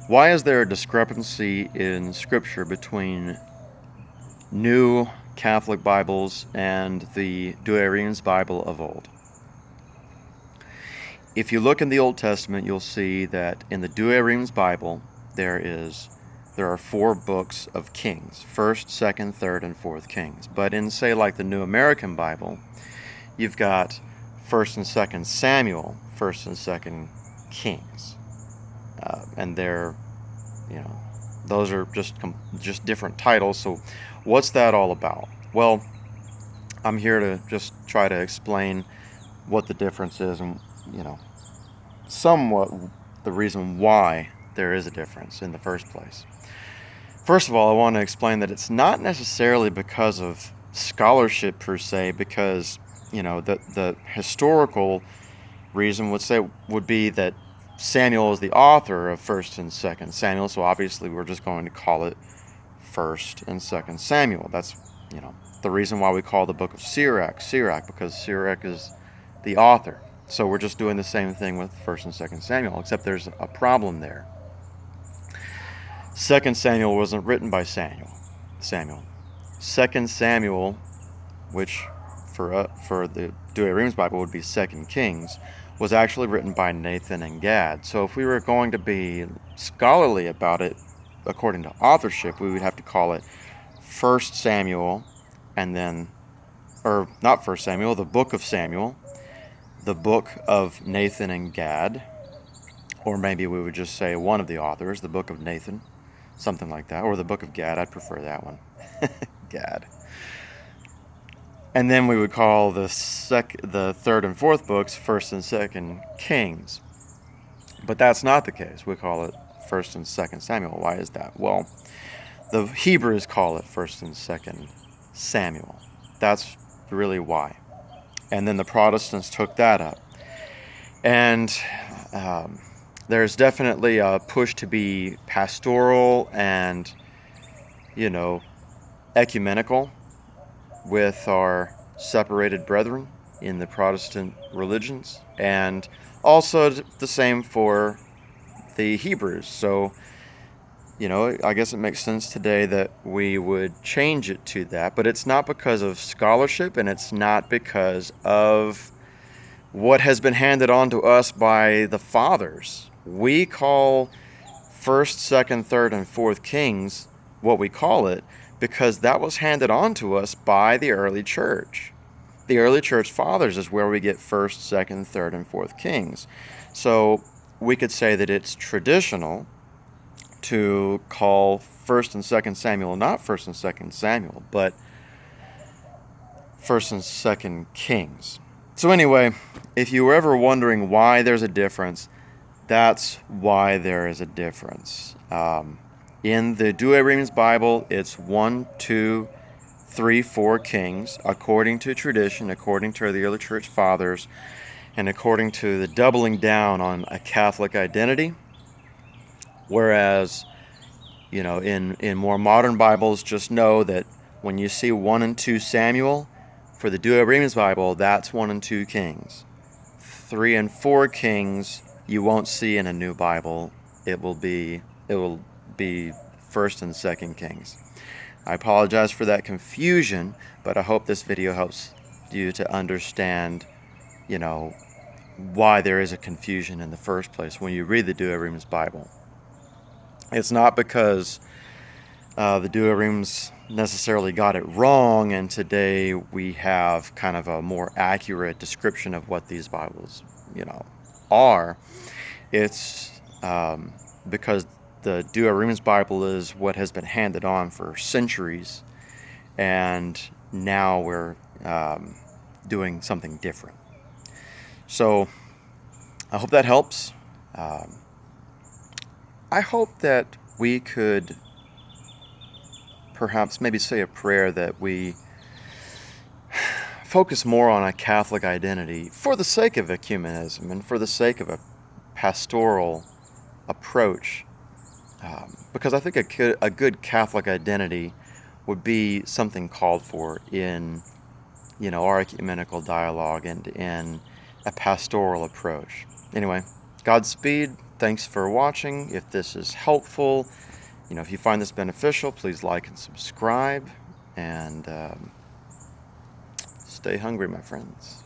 Why is there a discrepancy in Scripture between New Catholic Bibles and the Douay-Rheims Bible of old? If you look in the Old Testament, you'll see that in the Douay-Rheims Bible, there are 4 books of Kings: 1st, 2nd, 3rd, and 4th Kings. But in, say, like the New American Bible, you've got 1st and 2nd Samuel, 1st and 2nd Kings, and those are just different titles. So, what's that all about? Well, I'm here to just try to explain what the difference is, and somewhat the reason why there is a difference in the first place. First of all, I want to explain that it's not necessarily because of scholarship per se, because the historical reason would be that Samuel is the author of 1st and 2nd Samuel, so obviously we're just going to call it 1st and 2nd Samuel. That's the reason why we call the book of Sirach, because Sirach is the author. So we're just doing the same thing with 1st and 2nd Samuel, except there's a problem there. 2nd Samuel wasn't written by Samuel. 2nd Samuel, which for the Douay-Rheims Bible would be 2nd Kings, was actually written by Nathan and Gad. So if we were going to be scholarly about it, according to authorship, we would have to call it 1st Samuel, or not 1st Samuel, the book of Samuel, the book of Nathan and Gad, or maybe we would just say one of the authors, the book of Nathan, something like that, or the book of Gad. I'd prefer that one. Gad. And then we would call the 3rd and 4th books 1st and 2nd Kings. But that's not the case. We call it 1st and 2nd Samuel. Why is that? Well, the Hebrews call it 1st and 2nd Samuel. That's really why. And then the Protestants took that up. And there's definitely a push to be pastoral and, ecumenical with our separated brethren in the Protestant religions, and also the same for the Hebrews. So, I guess it makes sense today that we would change it to that, but it's not because of scholarship, and it's not because of what has been handed on to us by the fathers. We call 1st, 2nd, 3rd, and 4th Kings what we call it because that was handed on to us by the early church. The early church fathers is where we get 1st, 2nd, 3rd, and 4th Kings. So we could say that it's traditional to call 1st and 2nd Samuel not 1st and 2nd Samuel, but 1st and 2nd Kings. So anyway, if you were ever wondering why there's a difference, that's why there is a difference. In the Douay-Rheims Bible, it's 1, 2, 3, 4 kings, according to tradition, according to the early church fathers, and according to the doubling down on a Catholic identity. Whereas, in more modern Bibles, just know that when you see 1 and 2 Samuel, for the Douay-Rheims Bible, that's 1 and 2 Kings. 3 and 4 Kings you won't see in a new Bible. It will be 1st and 2nd Kings. I apologize for that confusion, but I hope this video helps you to understand, why there is a confusion in the first place when you read the Douay-Rheims Bible. It's not because the Douay-Rheims necessarily got it wrong, and today we have kind of a more accurate description of what these Bibles, are. It's because the Douay-Rheims Bible is what has been handed on for centuries, and now we're doing something different. So I hope that helps. I hope that we could perhaps maybe say a prayer that we focus more on a Catholic identity for the sake of ecumenism and for the sake of a pastoral approach. Because I think a good Catholic identity would be something called for in, our ecumenical dialogue and in a pastoral approach. Anyway, Godspeed. thanks for watching. If this is helpful, if you find this beneficial, please like and subscribe, and stay hungry, my friends.